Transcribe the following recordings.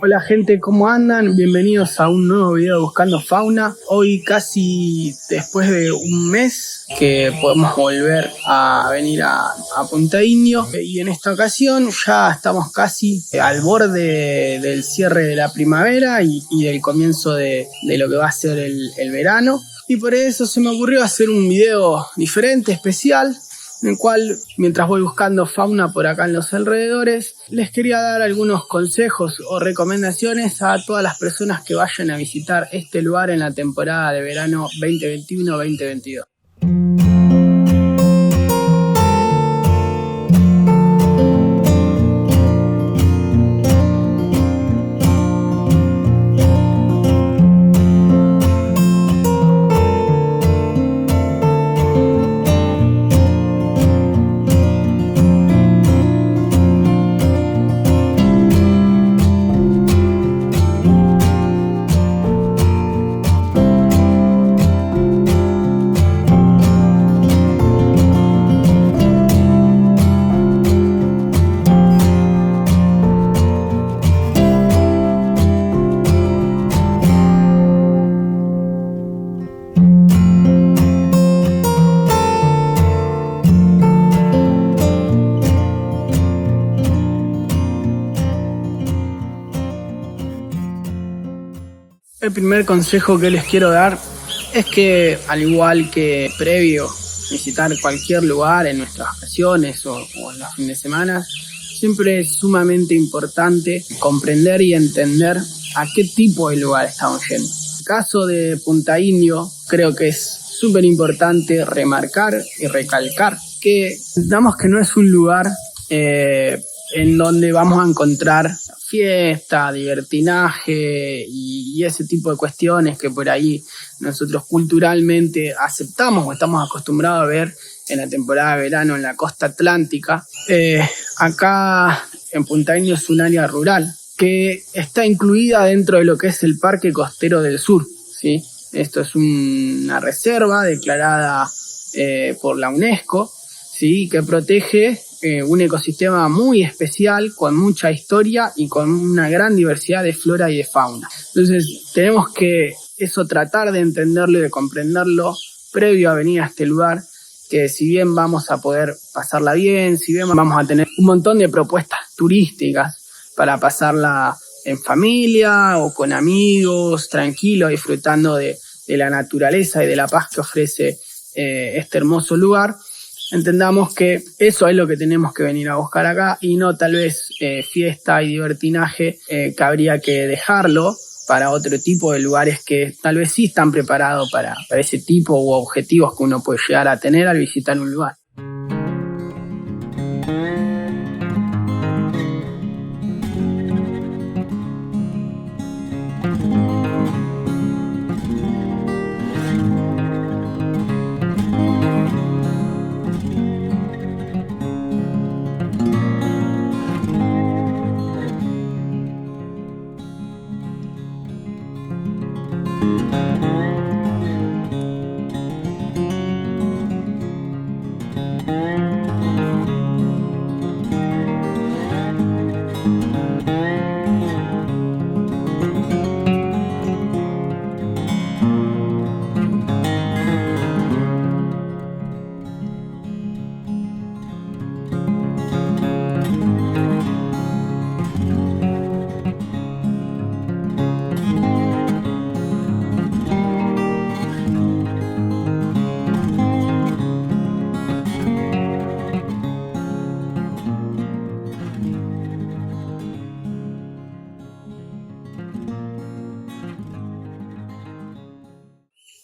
Hola gente, ¿cómo andan? Bienvenidos a un nuevo video de Buscando Fauna. Hoy casi después de un mes que podemos volver a venir a Punta Indio, y en esta ocasión ya estamos casi al borde del cierre de la primavera y del comienzo de lo que va a ser el verano, y por eso se me ocurrió hacer un video diferente, especial, en el cual, mientras voy buscando fauna por acá en los alrededores, les quería dar algunos consejos o recomendaciones a todas las personas que vayan a visitar este lugar en la temporada de verano 2021-2022. El primer consejo que les quiero dar es que, al igual que previo visitar cualquier lugar en nuestras vacaciones o en los fines de semana, siempre es sumamente importante comprender y entender a qué tipo de lugar estamos yendo. En el caso de Punta Indio, creo que es súper importante remarcar y recalcar que entendamos que no es un lugar en donde vamos a encontrar fiesta, divertinaje y ese tipo de cuestiones que por ahí nosotros culturalmente aceptamos o estamos acostumbrados a ver en la temporada de verano en la costa atlántica. Acá en Punta Indio es un área rural que está incluida dentro de lo que es el Parque Costero del Sur, ¿sí? Esto es una reserva declarada por la UNESCO, ¿sí? Que protege un ecosistema muy especial, con mucha historia y con una gran diversidad de flora y de fauna. Entonces tenemos que tratar de entenderlo y de comprenderlo previo a venir a este lugar, que si bien vamos a poder pasarla bien, si bien vamos a tener un montón de propuestas turísticas para pasarla en familia o con amigos, tranquilo, disfrutando de la naturaleza y de la paz que ofrece este hermoso lugar, entendamos que eso es lo que tenemos que venir a buscar acá y no tal vez fiesta y divertinaje, que habría que dejarlo para otro tipo de lugares que tal vez sí están preparados para ese tipo u objetivos que uno puede llegar a tener al visitar un lugar.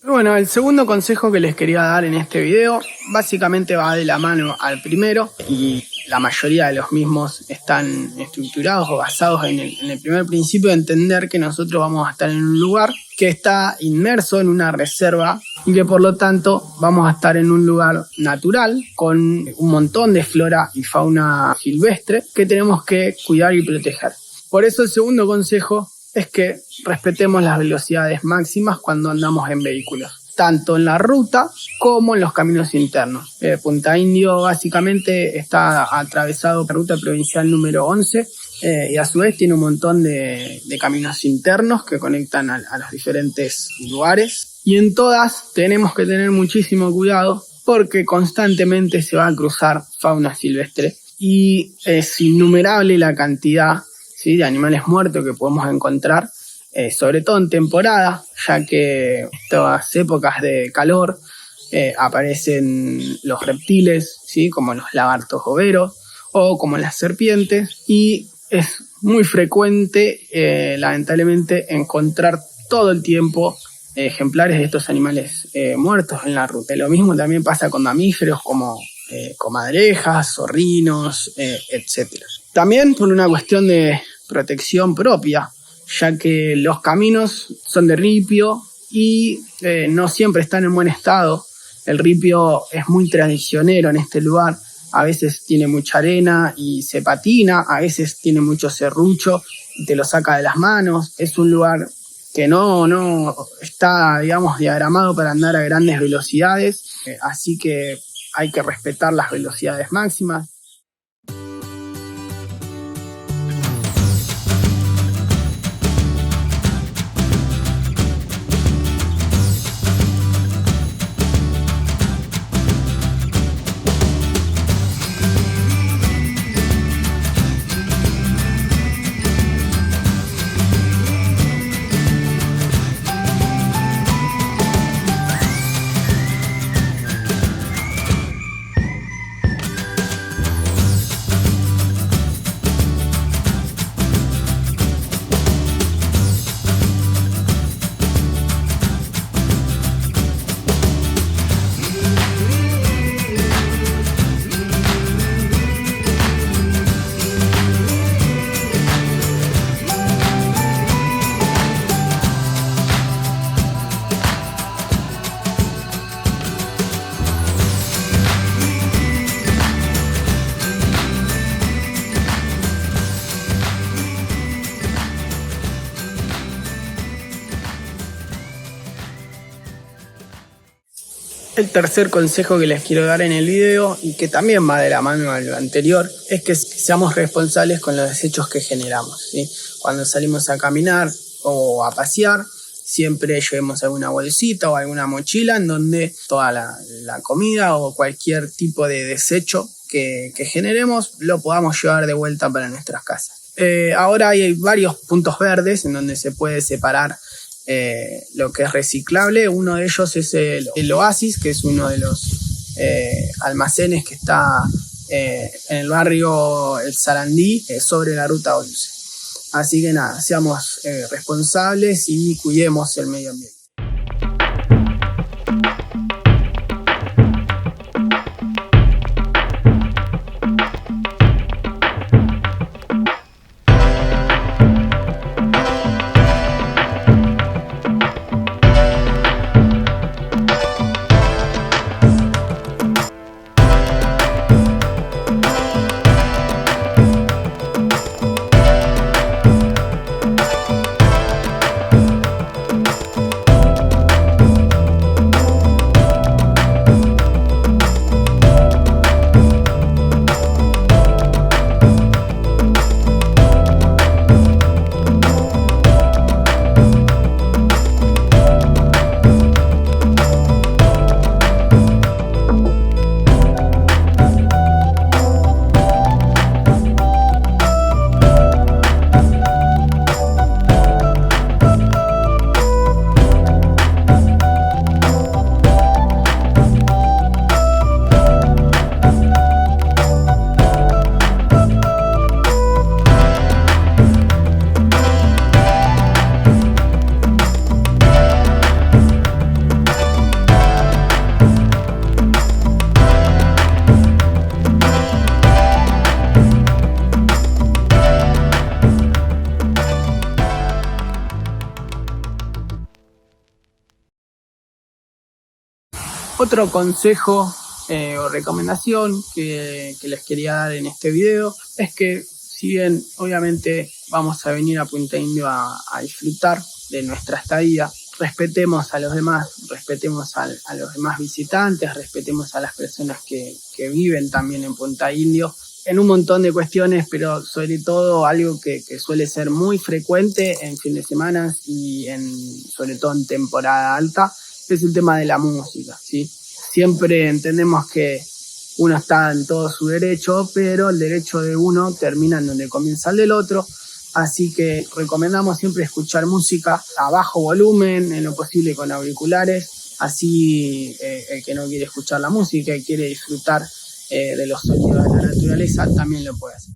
Bueno, el segundo consejo que les quería dar en este video básicamente va de la mano al primero, y la mayoría de los mismos están estructurados o basados en el primer principio de entender que nosotros vamos a estar en un lugar que está inmerso en una reserva y que por lo tanto vamos a estar en un lugar natural con un montón de flora y fauna silvestre que tenemos que cuidar y proteger. Por eso el segundo consejo es que respetemos las velocidades máximas cuando andamos en vehículos, tanto en la ruta como en los caminos internos. Punta Indio básicamente está atravesado por la ruta provincial número 11, y a su vez tiene un montón de caminos internos que conectan a los diferentes lugares. Y en todas tenemos que tener muchísimo cuidado porque constantemente se va a cruzar fauna silvestre y es innumerable la cantidad, ¿sí?, de animales muertos que podemos encontrar, sobre todo en temporada, ya que en estas épocas de calor aparecen los reptiles, ¿sí?, como los lagartos boveros o como las serpientes, y es muy frecuente, lamentablemente, encontrar todo el tiempo ejemplares de estos animales muertos en la ruta. Lo mismo también pasa con mamíferos como comadrejas, zorrinos, etc. También por una cuestión de protección propia, ya que los caminos son de ripio y no siempre están en buen estado. El ripio es muy traicionero en este lugar. A veces tiene mucha arena y se patina, a veces tiene mucho serrucho y te lo saca de las manos. Es un lugar que no está, digamos, diagramado para andar a grandes velocidades, así que hay que respetar las velocidades máximas. El tercer consejo que les quiero dar en el video, y que también va de la mano a lo anterior, es que seamos responsables con los desechos que generamos, ¿sí? Cuando salimos a caminar o a pasear, siempre llevemos alguna bolsita o alguna mochila en donde toda la comida o cualquier tipo de desecho que generemos lo podamos llevar de vuelta para nuestras casas. Ahora hay varios puntos verdes en donde se puede separar lo que es reciclable. Uno de ellos es el Oasis, que es uno de los almacenes que está en el barrio El Sarandí, sobre la ruta 11. Así que nada, seamos responsables y cuidemos el medio ambiente. Otro consejo o recomendación que les quería dar en este video es que, si bien obviamente vamos a venir a Punta Indio a disfrutar de nuestra estadía, respetemos a los demás, respetemos a los demás visitantes, respetemos a las personas que viven también en Punta Indio en un montón de cuestiones, pero sobre todo algo que suele ser muy frecuente en fin de semana y sobre todo en temporada alta, es el tema de la música, ¿sí? Siempre entendemos que uno está en todo su derecho, pero el derecho de uno termina en donde comienza el del otro, así que recomendamos siempre escuchar música a bajo volumen, en lo posible con auriculares, así el que no quiere escuchar la música y quiere disfrutar de los sonidos de la naturaleza también lo puede hacer.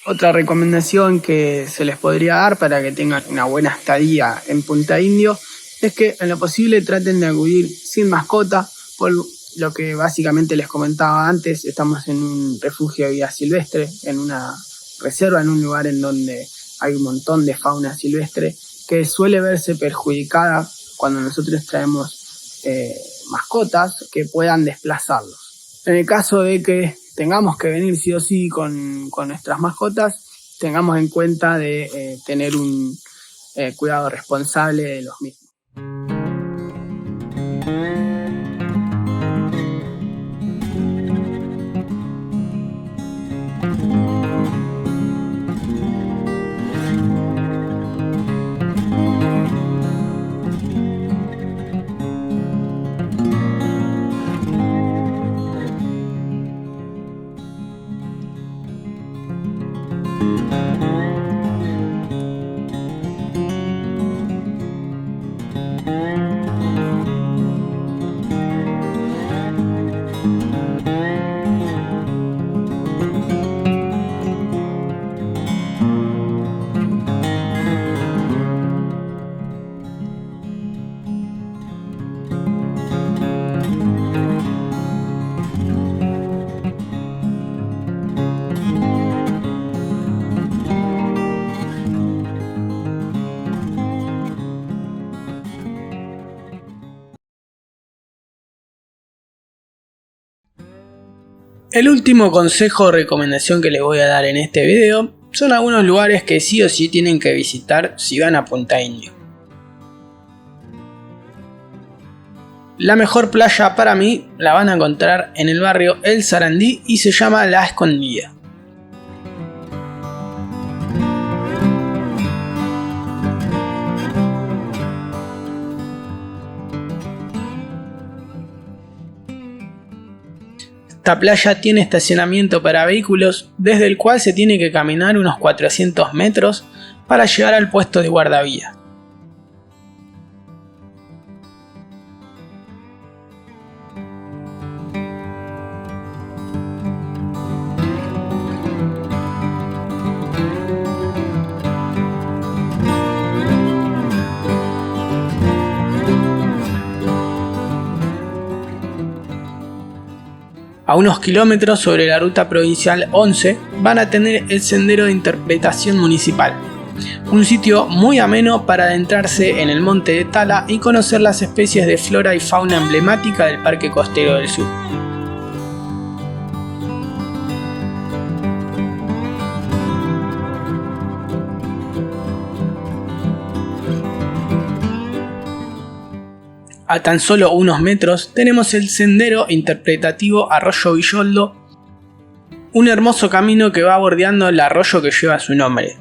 Otra recomendación que se les podría dar para que tengan una buena estadía en Punta Indio es que en lo posible traten de acudir sin mascota, por lo que básicamente les comentaba antes. Estamos en un refugio de vida silvestre, en una reserva, en un lugar en donde hay un montón de fauna silvestre que suele verse perjudicada cuando nosotros traemos mascotas que puedan desplazarlos. En el caso de que tengamos que venir sí o sí con nuestras mascotas, tengamos en cuenta de tener un cuidado responsable de los mismos. El último consejo o recomendación que les voy a dar en este video son algunos lugares que sí o sí tienen que visitar si van a Punta Indio. La mejor playa para mí la van a encontrar en el barrio El Sarandí y se llama La Escondida. Esta playa tiene estacionamiento para vehículos, desde el cual se tiene que caminar unos 400 metros para llegar al puesto de guardavía. A unos kilómetros sobre la ruta provincial 11 van a tener el sendero de interpretación municipal, un sitio muy ameno para adentrarse en el monte de Tala y conocer las especies de flora y fauna emblemática del Parque Costero del Sur. A tan solo unos metros tenemos el sendero interpretativo Arroyo Villoldo, un hermoso camino que va bordeando el arroyo que lleva su nombre.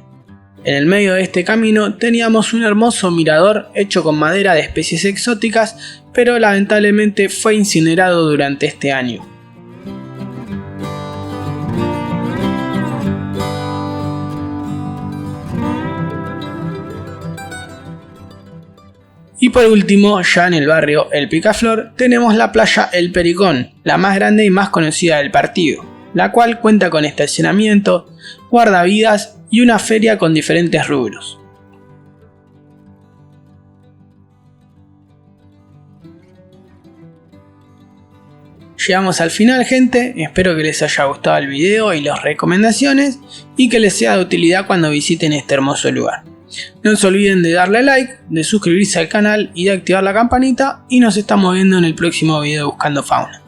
En el medio de este camino teníamos un hermoso mirador hecho con madera de especies exóticas, pero lamentablemente fue incinerado durante este año. Y por último, ya en el barrio El Picaflor, tenemos la playa El Pericón, la más grande y más conocida del partido, la cual cuenta con estacionamiento, guardavidas y una feria con diferentes rubros. Llegamos al final, gente, espero que les haya gustado el video y las recomendaciones y que les sea de utilidad cuando visiten este hermoso lugar. No se olviden de darle like, de suscribirse al canal y de activar la campanita, y nos estamos viendo en el próximo video de Buscando Fauna.